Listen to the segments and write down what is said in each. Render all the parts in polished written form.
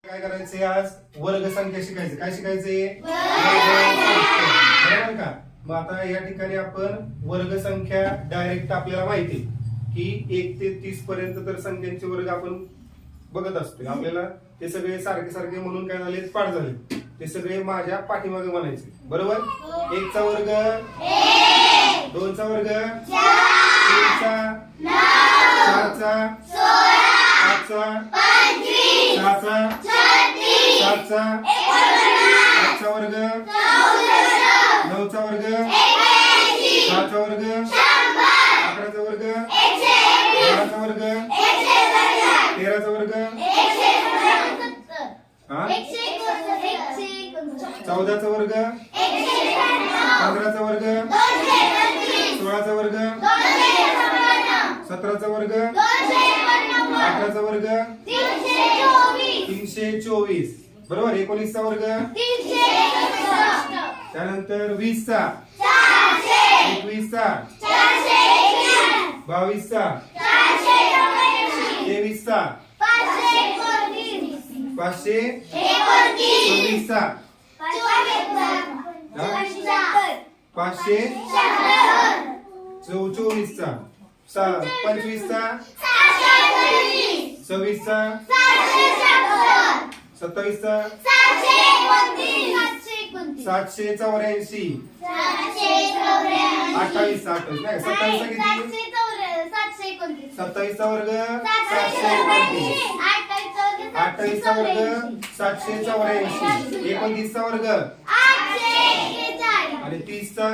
काय करायचंय आज वर्ग संख्या शिकायचं. काय शिकायचंय? बरोबर का? मग आता या ठिकाणी आपण वर्ग संख्या डायरेक्ट आपल्याला माहिती की 1 ते 30 पर्यंत तर संख्यांचे वर्ग आपण बघत असतो. आपल्याला ते सगळे सारखे सारखे म्हणून काय झाले, पाठ झाले. ते सगळे माझ्या पाठीमागे म्हणायचे. बरोबर? 1 चा वर्ग 2 चा वर्ग 3 चा 4 चा 5 चा 6 चा 7 चा 8 चा वर्ग 9 चा वर्ग 10 चा वर्ग 11 चा वर्ग 12 चा वर्ग 13 चा वर्ग 14 चा वर्ग 15 चा वर्ग 16 चा वर्ग 17 चा वर्ग 18 चा वर्ग 324. बरोबर? 19 चा वर्ग 361. त्यानंतर 20 चा 21 चा 22 चा 23 चा 526 चा 524 चा 25 चा 26 चा 27 चा 784. 28 चा 28 नाही 27 चा किती? 27 चा वर्ग 729. 28 चा वर्ग 784. 29 चा वर्ग आणि 30 चा.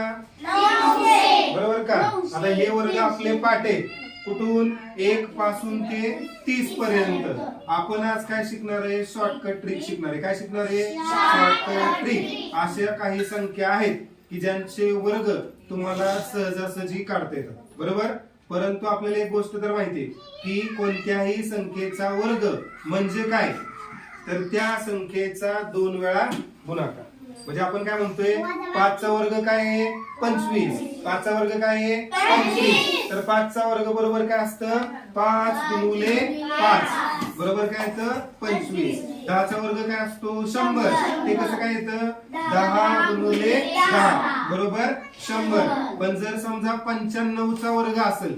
बरोबर का? आता हे वर्ग आपले पाठ आहे. कुठून? 1 पासून ते 30 पर्यंत. आपण आज काय शिकणार आहे? शॉर्टकट ट्रिक शिकणार आहे. काय शिकणार आहे? Shortcut trick. अशा काही संख्या आहेत की ज्यांचे वर्ग तुम्हाला सहजासहजी काढता येतात. बरोबर? परंतु आपल्याला एक गोष्ट तर माहिती आहे की कोणत्याही संख्येचा वर्ग म्हणजे काय, तर त्या संख्येचा 2 वेळा गुणाकार. म्हणजे आपण काय म्हणतोय, 5 चा वर्ग काय आहे? 25. 5 चा वर्ग काय आहे? 25. तर 5 चा वर्ग बरोबर काय असतं? 5 गुणिले 5 बरोबर काय येतं? 25. 10 चा वर्ग काय असतो? 100. ते कसं काय येतं? 10 गुणिले 10 बरोबर 100. पण जर समजा 95 चा वर्ग असेल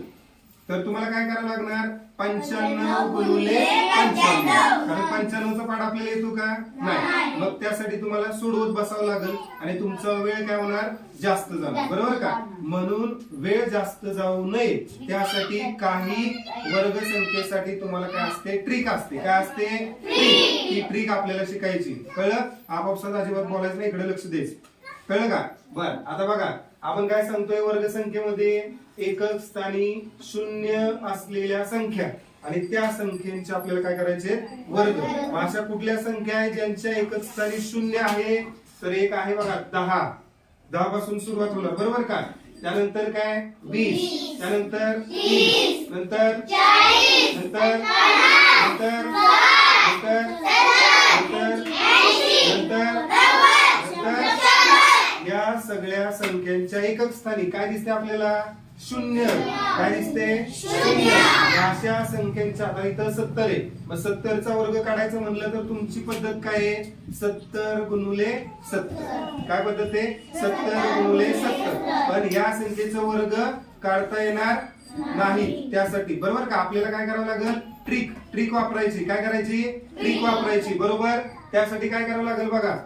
तर तुम्हाला काय करावं लागणार? 95 गुणिले 95. कारण 95 चा पाढ आपल्याला येतो का? नाही. मग त्यासाठी तुम्हाला सोडवत बसावं लागेल आणि तुमचा वेळ काय होणार? जास्त जाणार. बरोबर का? म्हणून वेळ जास्त जाऊ नये त्यासाठी काही वर्ग संख्येसाठी तुम्हाला काय असते? ट्रिक असते. काय असते? ट्रिक. ही ट्रिक आपल्याला शिकायची. कळलं? आपापसात अजिबात बोलायचं नाही, इकडे लक्ष द्यायचं. कळलं का? बर, आता बघा आपण काय सांगतोय वर्ग संख्येमध्ये एकक स्थानी 0 असलेल्या संख्या आणि त्या संख्येचे आपल्याला काय करायचे? वर्ग. अशा कुठल्या संख्या आहेत ज्यांच्या एकक स्थानी 0 आहे? तर एक आहे बघा 10. 10 पासून सुरुवात होणार. बरोबर का? त्यानंतर काय? 20. त्यानंतर 30. नंतर 40. नंतर नंतर या सगळ्या संख्यांच्या एकक स्थानी काय दिसते आपल्याला? 0. काय दिसते? 0. अशा संख्यांच्या आता इथं 70 आहे. मग 70 चा वर्ग काढायचं म्हणलं तर तुमची पद्धत काय आहे? 70 गुणिले 70. काय पद्धत आहे? 70 गुणिले 70. पण या संख्येचा वर्ग काढता येणार नाही. त्यासाठी बरोबर का आपल्याला काय करावं लागेल? ट्रिक वापरायची. काय करायची? ट्रिक वापरायची. बरोबर? त्यासाठी काय करावं लागेल बघा,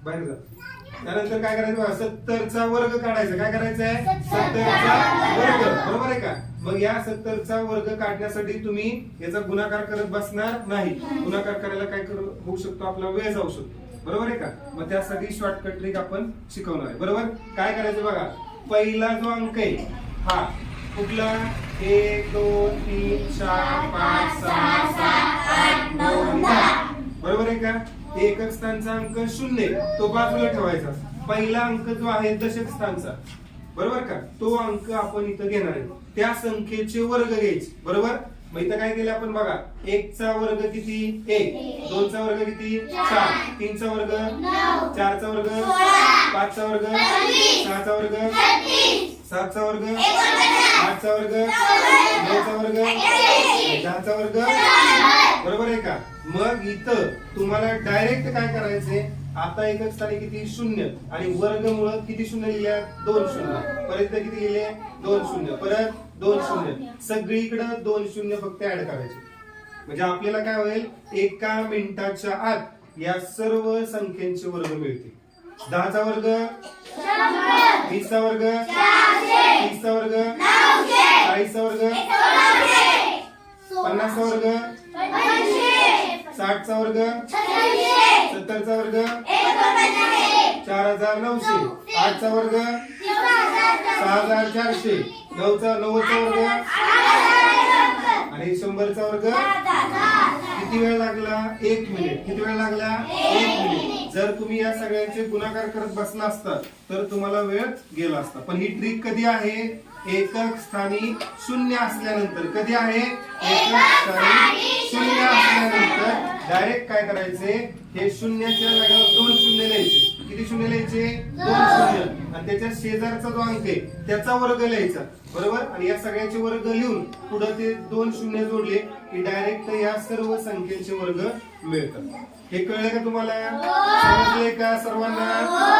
बाहेर जा. त्यानंतर काय करायचं बघा, 70 चा वर्ग काढायचा. काय करायचं आहे? 70 चा वर्ग. बरोबर आहे का? मग या 70 चा वर्ग काढण्यासाठी तुम्ही याचा गुणाकार करत बसणार नाही. गुणाकार करायला काय होऊ शकतो? आपला वेळ जाऊ शकतो. बरोबर आहे का? मग त्यासाठी शॉर्टकट ट्रिक आपण शिकवणार आहे. बरोबर? काय करायचं बघा, पहिला जो अंक आहे हा कुठला? 1 2 3 4 5 6 7 8 9 10. बरोबर आहे का? एकक स्थानचा अंक 0 तो बाजूला ठेवायचा. पहिला अंक जो आहे दशक स्थानचा, बरोबर का, तो अंक आपण इथं घेणार आहे. त्या संख्येचे वर्ग घ्यायचे. बरोबर? मग इथं काय केलं आपण बघा, 1 चा वर्ग किती? 1. 2 चा वर्ग किती? 4. 3 चा वर्ग 4 चा वर्ग 5 चा वर्ग 6 चा वर्ग 7चा वर्ग 8चा वर्ग 9चा वर्ग 10चा वर्ग, बरोबर आहे का? मग इथं तुम्हाला डायरेक्ट काय करायचंय, आता एकक स्थानी किती 0 आणि वर्गमूळ किती शून्य लिहिल्या 2 शून्य, परत किती लिहिले 2 शून्य, परत 2 शून्य, सगळीकडे 2 शून्य फक्त ऍड करायचे. म्हणजे आपल्याला काय होईल, एका मिनिटाच्या आत या सर्व संख्यांचे वर्ग मिळतील. 10चा वर्ग 20चा वर्ग 30चा वर्ग 40चा वर्ग 50चा वर्ग 60चा वर्ग 70चा वर्ग 4900, 8चा वर्ग 6400, 90चा वर्ग आणि 100चा वर्ग. किती वेळ लागला? 1 मिनिट. किती वेळ लागला? 1 मिनिट. जर तुम्ही या सगळ्यांचे गुणाकार करत बसला असता तर तुम्हाला वेळ गेला असता. पण ही ट्रिक कधी आहे? एकक स्थानी 0 असल्यानंतर. कधी आहे? एकक स्थानी 0 असल्यानंतर डायरेक्ट काय करायचे, हे शून्याच्या जागेवर 2 शून्य लिहायचे. किती शून्य लिहायचे? 2 शून्य. आणि त्याच्या शेजारचा जो अंक आहे त्याचा वर्ग लिहायचा, बरोबर? आणि या सगळ्याचे वर्ग लिहून पुढे ते 2 शून्य जोडले की डायरेक्ट या सर्व संख्येचे वर्ग मिळतात. हे कळलं का तुम्हाला? समजले का सर्वांना?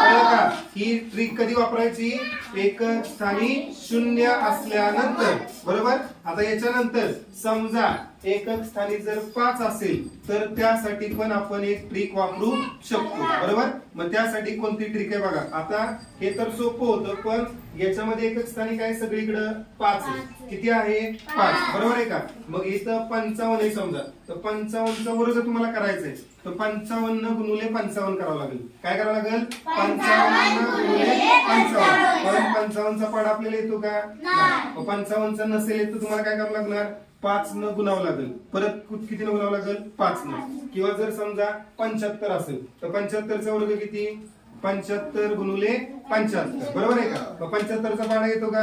कळलं का? ही ट्रिक कधी वापरायची? एकक स्थानी 0 असल्यानंतर, बरोबर? आता याच्यानंतर समजा एकक स्थानी जर 5 असेल तर त्यासाठी पण आपण एक ट्रिक वापरू शकतो, बरोबर? मग त्यासाठी कोणती ट्रिक आहे बघा. आता हे तर सोपं होतं, पण याच्यामध्ये एकक स्थानी काय सगळीकडे 5 आहे. किती आहे? 5, बरोबर आहे का? मग इथं 55 आहे समजा, तर 55चा वर्ग तुम्हाला करायचा आहे, तर 55 गुणिले 55 करावं लागेल. काय करावं लागेल? 55 गुणिले 55. पण 55चा पाढा आपल्याला येतो का? नाही. 55चा नसेल येत तर तुम्हाला काय करावं लागणार? 5 न गुणावं लागेल. परत किती न गुणावं लागेल? 5 न. किंवा जर समजा 75 असेल तर 75चा वर्ग किती? 75 गुणिले 75, बरोबर आहे का? मग 75चा पाढा येतो का?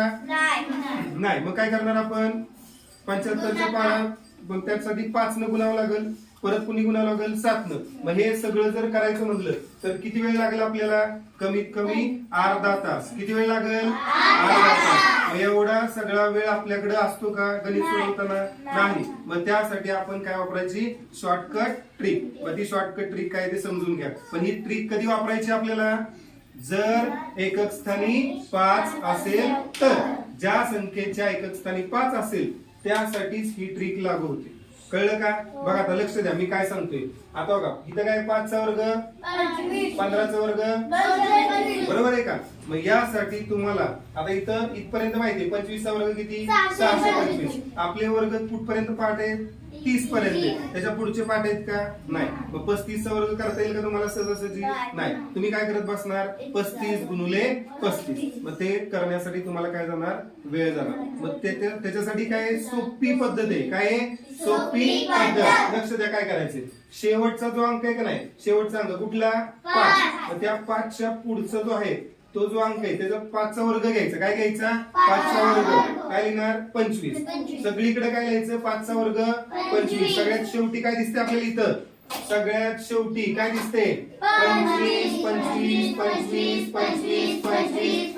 नाही. मग काय करणार आपण? 75चा पाढा मग त्यासाठी 5 न गुणावं लागेल. परत कुणी गुणावं लागेल? 7 न. मग हे सगळं जर करायचं म्हटलं तर किती वेळ लागेल आपल्याला? कमीत कमी अर्धा तास. किती वेळ लागेल? अर्धा तास. मग एवढा सगळा वेळ आपल्याकडे असतो का गणित सोडवताना? नाही. मग त्यासाठी आपण काय वापरायची? Shortcut trick. मग ती शॉर्टकट ट्रिक काय ते समजून घ्या. पण ही ट्रिक कधी वापरायची आपल्याला? जर एकक स्थानी 5 असेल तर. ज्या संख्येच्या एकक स्थानी 5 असेल त्यासाठीच ही ट्रिक लागू होते. कळलं का? बघा आता लक्ष द्या, मी काय सांगतोय. आता बघा इथं काय 5चा वर्ग 15चा वर्ग, बरोबर आहे का? मग यासाठी तुम्हाला आता इथं इथपर्यंत माहिती आहे 25चा वर्ग किती? 625. आपले वर्ग कुठपर्यंत पाठ आहे? 30 पर्यंत. त्याच्या पुढचे पाठ आहेत का? नाही. मग 35चा वर्ग करता येईल का तुम्हाला सहजासहजी? नाही. तुम्ही काय करत बसणार? 35 गुणिले 35. मग ते करण्यासाठी तुम्हाला काय जाणार? वेळ जाणार. मग त्याच्यासाठी काय सोपी पद्धत आहे. काय? सोपी पद्धत. लक्ष द्या काय करायचे. शेवटचा जो अंक आहे का नाही, शेवटचा अंक कुठला? 5. मग त्या 5च्या पुढचा जो आहे तो जो अंक आहे त्याचा 5चा वर्ग घ्यायचा. काय घ्यायचा? 5चा वर्ग. काय लिहिणार? 25. सगळीकडे काय लिहायचं? 5चा वर्ग 25. सगळ्यात शेवटी काय दिसते आपल्याला इथं? सगळ्यात शेवटी काय दिसते? 25 25 25 25 25.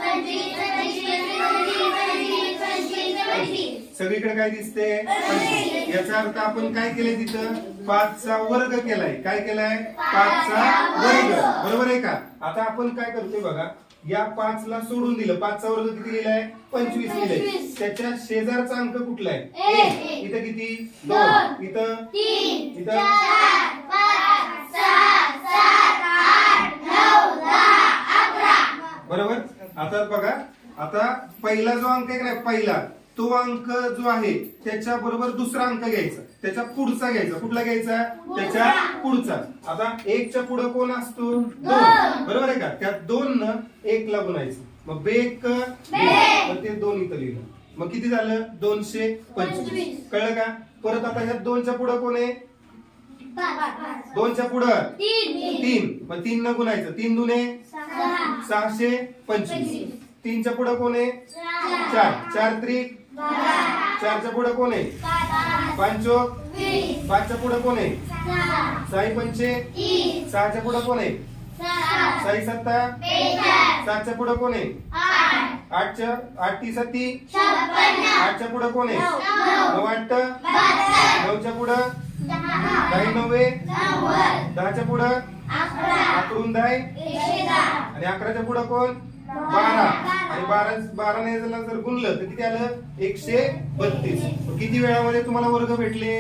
सगळीकडे काय दिसते? 25. याचा अर्थ आपण काय केलंय तिथं? 5चा वर्ग केलाय. काय केलाय? 5चा वर्ग, बरोबर आहे का? आता आपण काय करतोय बघा, या 5ला सोडून दिलं. 5चा वर्ग किती लिहिलाय? 25 लिहिलाय. त्याच्या शेजारचा अंक कुठला आहे? 1. इथं किती? 2. इथं 3. इथं 4 5 6 7 8 9 10 11. बरोबर. आता बघा, आता पहिला जो अंक आहे ना, पहिला तो अंक जो आहे त्याच्या बरोबर दुसरा अंक घ्यायचा, त्याच्या पुढचा घ्यायचा. कुठला घ्यायचा? त्याच्या पुढचा. आता 1च्या पुढे कोण असतो? 2, बरोबर आहे का? त्या 2 न 1 ला गुणायचं. मग बेक मग ते 2 इथं लिहिलं. मग किती झालं? 225. कळलं का? परत आता ह्या 2च्या पुढे कोण आहे? 2च्या पुढे 3. मग 3 न गुणायचं. 3 दुने 625. 3च्या पुढे कोण आहे? 4. 4 त्रिक 4च्या पुढे कोण आहे? 5 चोक 5च्या पुढे कोण आहे? 6 पंचे 6च्या पुढे कोण आहे? 6 सत्ता 7च्या पुढे कोण आहे? 8च्या 8 ती 8च्या पुढे कोण आहे 9 8 9च्या पुढे 10 9 10च्या पुढे 11 10 आणि 11च्या पुढे कोण 12 आणि 12 ने जर गुणलं तर किती आलं 132. किती वेळामध्ये तुम्हाला वर्ग भेटले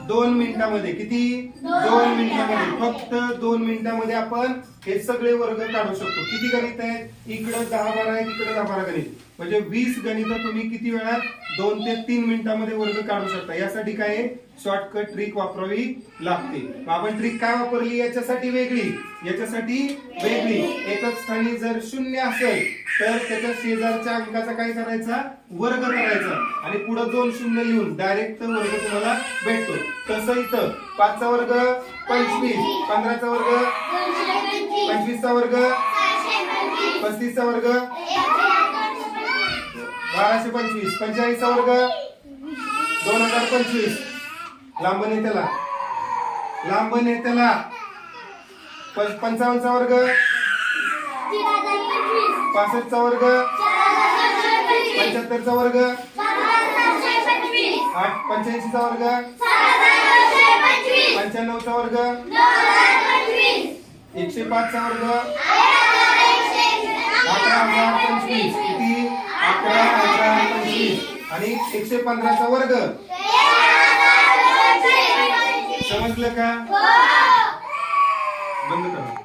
2 मिनिटांमध्ये. किती 2 मिनिटांमध्ये. फक्त 2 मिनिटांमध्ये आपण हे सगळे वर्ग काढू शकतो. किती गणित आहेत इकडे 10 12 आहेत इकडे 10 12 गणित म्हणजे 20 गणित तुम्ही किती वेळात 2 ते 3 मिनिटांमध्ये वर्ग काढू शकता. यासाठी काय शॉर्टकट ट्रिक वापरावी लागते. आपण ट्रिक काय वापरली याच्यासाठी वेगळी याच्यासाठी वेगळी. एकच स्थानी जर 0 असेल तर त्याच्या शेजारच्या अंकाचा काय करायचा वर्ग करायचा आणि पुढे 2 0 लिहून डायरेक्ट वर्ग तुम्हाला भेटतो. तसं इथं 5 चा वर्ग 25 15 चा वर्ग 25 चा वर्ग 35 चा वर्ग 1225 45 चा वर्ग 2025 लांब नेत्याला 55 चा वर्ग 65 चा वर्ग 75 चा वर्ग 85 चा वर्ग 95 चा वर्ग 105 चा वर्ग 11,025 किती 11,025 आणि 115 चा वर्ग. समजलं का बंद करा.